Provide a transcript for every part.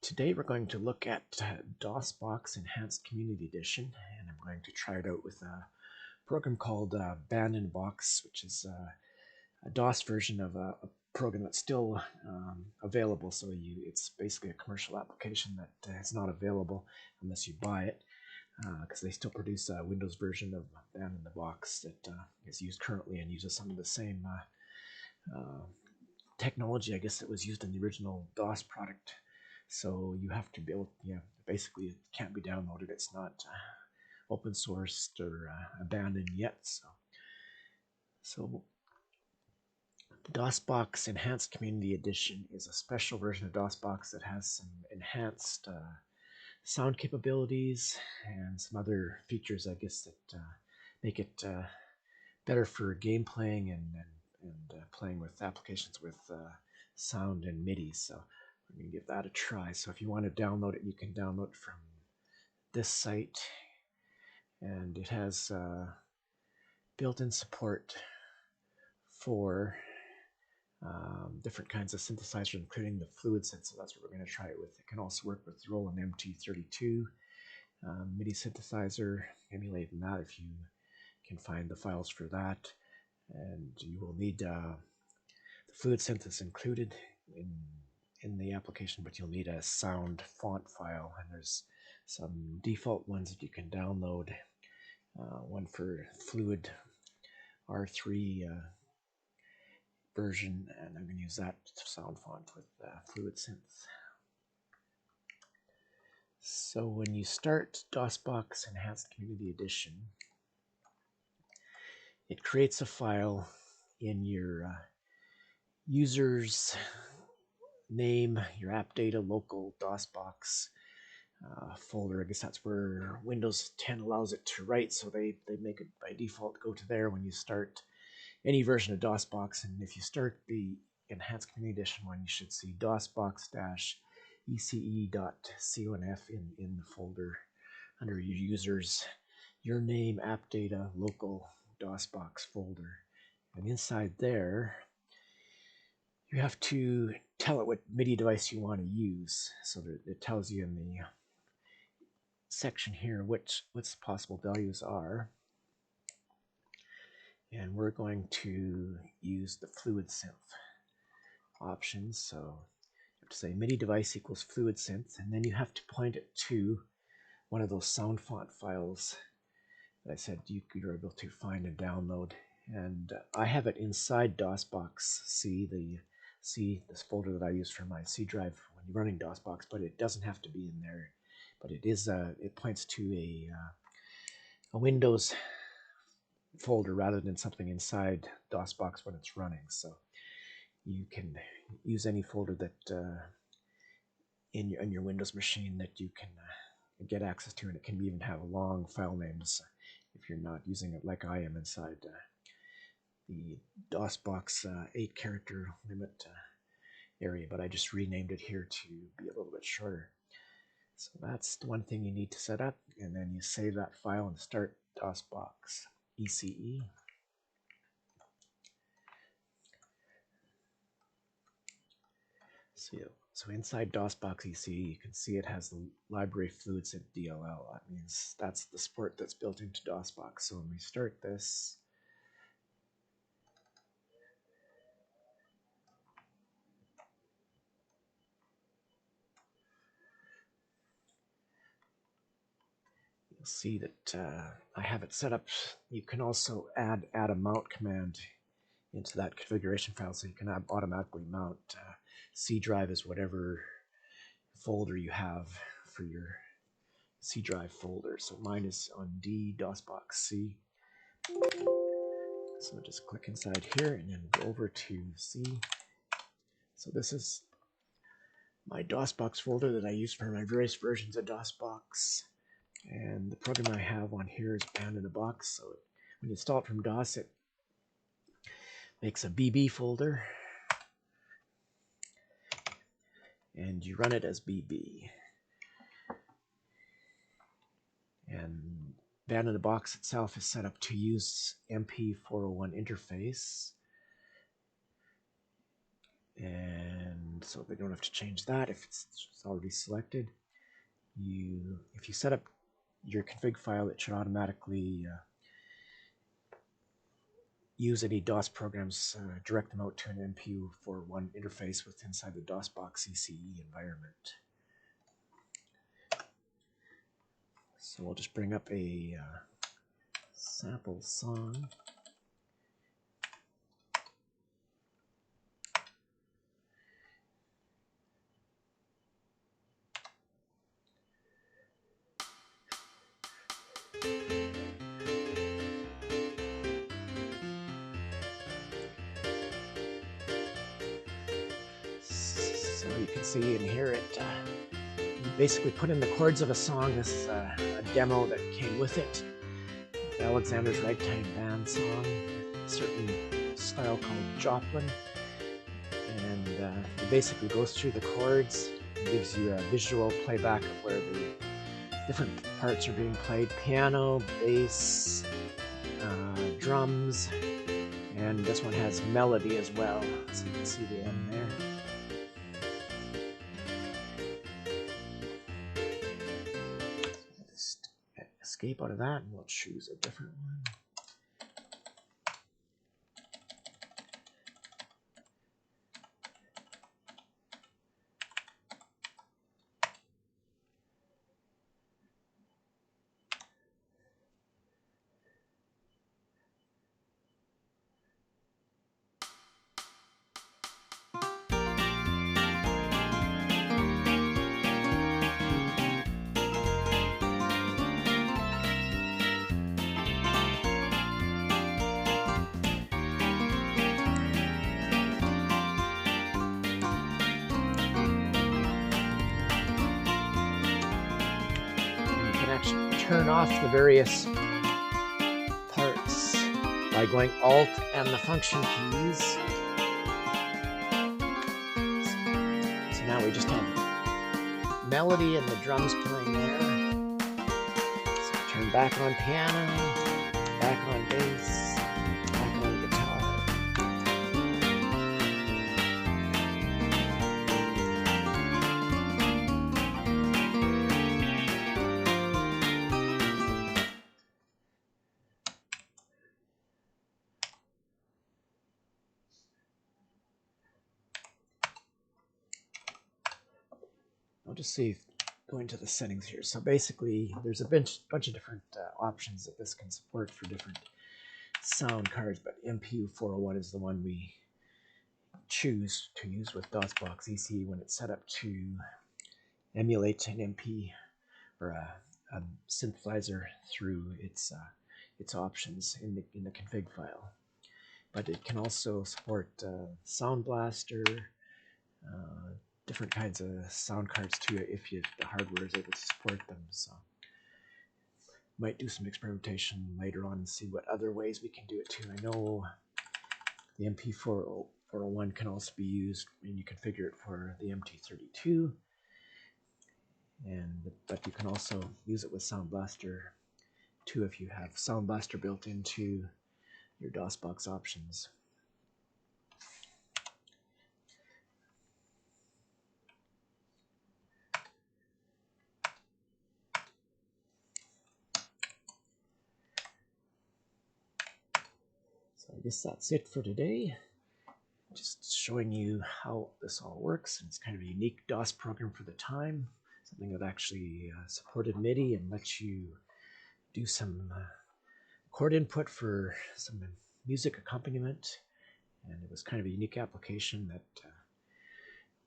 Today we're going to look at DOSBox Enhanced Community Edition, and I'm going to try it out with a program called Band in a Box, which is a DOS version of a program that's still available. So it's basically a commercial application that is not available unless you buy it, because they still produce a Windows version of Band in the Box that is used currently and uses some of the same technology, I guess, that was used in the original DOS product. So you have to be able, basically it can't be downloaded. It's not open sourced or abandoned yet. So the DOSBox Enhanced Community Edition is a special version of DOSBox that has some enhanced sound capabilities and some other features, I guess, that make it better for game playing and playing with applications with sound and MIDI. So we're going to give that a try. So if you want to download it, you can download it from this site, and it has built-in support for different kinds of synthesizers, including the Fluidsynth. So that's what we're going to try it with. It can also work with the Roland MT32 MIDI synthesizer, emulating that if you can find the files for that. And you will need the Fluidsynth is included in the application, but you'll need a sound font file, and there's some default ones that you can download. One for Fluid R3 version, and I'm going to use that sound font with Fluidsynth. So when you start DOSBox Enhanced Community Edition, it creates a file in your user's name, your app data, local DOSBox folder. I guess that's where Windows 10 allows it to write, so they make it by default go to there when you start any version of DOSBox. And if you start the Enhanced Community Edition one, you should see DOSBox-ece.conf in the folder under your users, your name, app data, local DOSBox folder. And inside there, you have to tell it what MIDI device you want to use, so that it tells you in the section here what possible values are. And we're going to use the Fluidsynth options. So you have to say MIDI device equals Fluidsynth, and then you have to point it to one of those sound font files that I said you're able to find and download. And I have it inside DOSBox C, this folder that I use for my C drive when you're running DOSBox, but it doesn't have to be in there. But it is it points to a Windows folder rather than something inside DOSBox when it's running. So you can use any folder that in your Windows machine that you can get access to, and it can even have long file names if you're not using it like I am inside the DOSBox 8-character limit area, but I just renamed it here to be a little bit shorter. So that's the one thing you need to set up, and then you save that file and start DOSBox ECE. So inside DOSBox ECE, you can see it has the library Fluidsynth DLL. That means that's the support that's built into DOSBox. So when we start this, you'll see that I have it set up. You can also add a mount command into that configuration file, so you can automatically mount C drive as whatever folder you have for your C drive folder. So mine is on D, DOSBox C. So just click inside here and then go over to C. So this is my DOSBox folder that I use for my various versions of DOSBox. And the program I have on here is Band in a Box. So when you install it from DOS, it makes a BB folder, and you run it as BB. And Band in a Box itself is set up to use MP401 interface. And and so they don't have to change that if it's already selected. If you set up your config file, it should automatically use any DOS programs, direct them out to an MPU-401 interface with inside the DOSBox ECE environment. So we'll just bring up a sample song. So you can see and hear it. Basically put in the chords of a song. This is a demo that came with it. Alexander's Ragtime Band song, a certain style called Joplin. And it basically goes through the chords and gives you a visual playback of where the different parts are being played. Piano, bass, drums, and this one has melody as well. So you can see the end there. Escape out of that, and we'll choose a different one. Turn off the various parts by going Alt and the function keys. So now we just have melody and the drums playing there. So turn back on piano, back on bass, back on guitar. I'll just see, go into the settings here. So basically, there's a bunch of different options that this can support for different sound cards, but MPU-401 is the one we choose to use with DOSBox ECE when it's set up to emulate an MP or a synthesizer through its options in the config file. But it can also support Sound Blaster, different kinds of sound cards too, if the hardware is able to support them. So might do some experimentation later on and see what other ways we can do it too. I know the MP401 can also be used when you configure it for the MT32, but you can also use it with Sound Blaster too if you have Sound Blaster built into your DOSBox options. So I guess that's it for today. Just showing you how this all works. It's kind of a unique DOS program for the time, something that actually supported MIDI and lets you do some chord input for some music accompaniment. And it was kind of a unique application that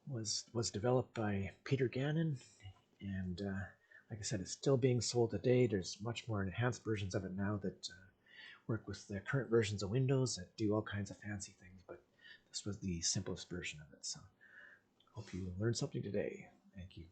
was developed by Peter Gannon. And like I said, it's still being sold today. There's much more enhanced versions of it now that work with the current versions of Windows that do all kinds of fancy things, but this was the simplest version of it. So hope you learned something today. Thank you.